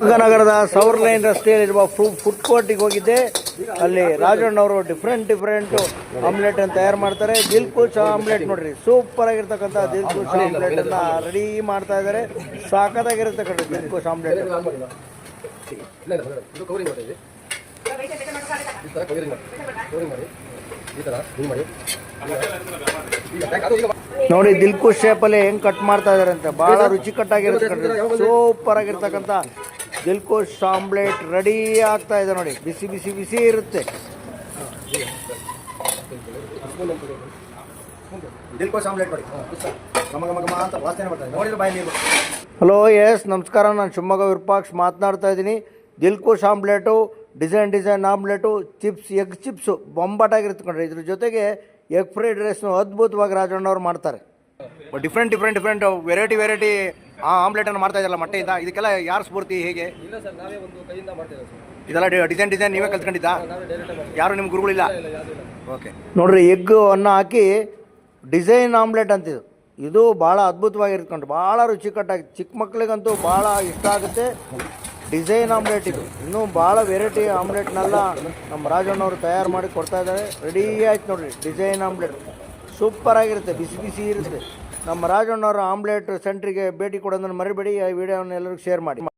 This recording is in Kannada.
ನಗರದ ಸೌರ್ ಲೈನ್ ರಸ್ತೆಯಲ್ಲಿರುವ ಫುಡ್ ಕೋರ್ಟಿಗೆ ಹೋಗಿದ್ದೆ. ಅಲ್ಲಿ ರಾಜಣ್ಣವರು ಡಿಫ್ರೆಂಟ್ ಆಮ್ಲೆಟ್ ಅನ್ನು ತಯಾರು ಮಾಡ್ತಾರೆ. ದಿಲ್ ಖುಷ್ ಆಮ್ಲೆಟ್ ನೋಡ್ರಿ, ಸೂಪರ್ ಆಗಿರ್ತಕ್ಕಂಥ ದಿಲ್ ಖುಷ್ ಆಮ್ಲೆಟ್ ಅನ್ನ ರೆಡಿ ಮಾಡ್ತಾ ಇದ್ದಾರೆ. ಸಾಕತ್ತಾಗಿರ್ತಕ್ಕಂಥ ದಿಲ್ ಖುಷ್ ಆಮ್ಲೆಟ್. ನೋಡಿ ದಿಲ್ ಖುಷ್ ಶೇಪಲ್ಲಿ ಹೆಂಗ್ ಕಟ್ ಮಾಡ್ತಾ ಇದಾರೆ ಅಂತ. ಬಹಳ ರುಚಿಕಟ್ಟಾಗಿರ್ತಕ್ಕಂಥ ಸೂಪರ್ ಆಗಿರ್ತಕ್ಕಂಥ ದಿಲ್ ಖುಷ್ ಆಮ್ಲೆಟ್ ರೆಡಿ ಆಗ್ತಾ ಇದೆ ನೋಡಿ. ಬಿಸಿ ಬಿಸಿ ಬಿಸಿ ಇರುತ್ತೆ. ಹಲೋ, ಎಸ್ ನಮಸ್ಕಾರ. ನಾನು ಶಿವಮೊಗ್ಗ ವಿರೂಪಾಕ್ಷ ಮಾತನಾಡ್ತಾ ಇದ್ದೀನಿ. Dil Khush omelette, design omelette, chips, egg chips ಬೊಂಬಾಟಾಗಿರ್ತಕೊಂಡ್ರೆ ಇದ್ರ ಜೊತೆಗೆ ಎಗ್ ಫ್ರೈಡ್ ರೈಸ್ನು ಅದ್ಭುತವಾಗಿ ರಾಜಣ್ಣವ್ರು ಮಾಡ್ತಾರೆ. ಡಿಫ್ರೆಂಟ್ ವೆರೈಟಿ ಆಮ್ಲೆಟನ್ನು ಮಾಡ್ತಾ ಇದ್ದಾರಲ್ಲ ಮೊಟ್ಟೆಯಿಂದ. ಇದಕ್ಕೆಲ್ಲ ಯಾರು ಸ್ಫೂರ್ತಿ, ಹೇಗೆ? ಇದೆಲ್ಲ ಡಿಸೈನ್ ನೀವೇ ಕಲ್ತ್ಕೊಂಡಿದ್ದ? ಯಾರು ನಿಮ್ಮ ಗುರುಗಳಿಲ್ಲ? ಓಕೆ, ನೋಡ್ರಿ, ಎಗ್ ಅನ್ನ ಹಾಕಿ ಡಿಸೈನ್ ಆಮ್ಲೆಟ್ ಅಂತಿದ್ದು. ಇದು ಭಾಳ ಅದ್ಭುತವಾಗಿರ್ಕೊಂಡು ಭಾಳ ರುಚಿಕಟ್ಟಾಗಿ, ಚಿಕ್ಕ ಮಕ್ಕಳಿಗಂತೂ ಭಾಳ ಇಷ್ಟ ಆಗುತ್ತೆ. ಡಿಸೈನ್ ಆಮ್ಲೆಟ್ ಇದು. ಇನ್ನೂ ಭಾಳ ವೆರೈಟಿ ಆಮ್ಲೆಟ್ನೆಲ್ಲ ನಮ್ಮ ರಾಜಣ್ಣವರು ತಯಾರು ಮಾಡಿ ಕೊಡ್ತಾ ಇದ್ದಾರೆ. ರೆಡಿ ಆಯ್ತು ನೋಡಿರಿ ಡಿಸೈನ್ ಆಮ್ಲೆಟ್. ಸೂಪರ್ ಆಗಿರುತ್ತೆ, ಬಿಸಿ ಬಿಸಿ ಇರುತ್ತೆ. ನಮ್ಮ ರಾಜಣ್ಣವರ ಆಮ್ಲೆಟ್ ಸೆಂಟ್ರಿಗೆ ಭೇಟಿ ಕೊಡೋದನ್ನು ಮರಿಬೇಡಿ. ಈ ವಿಡಿಯೋವನ್ನು ಎಲ್ಲರಿಗೂ ಶೇರ್ ಮಾಡಿ.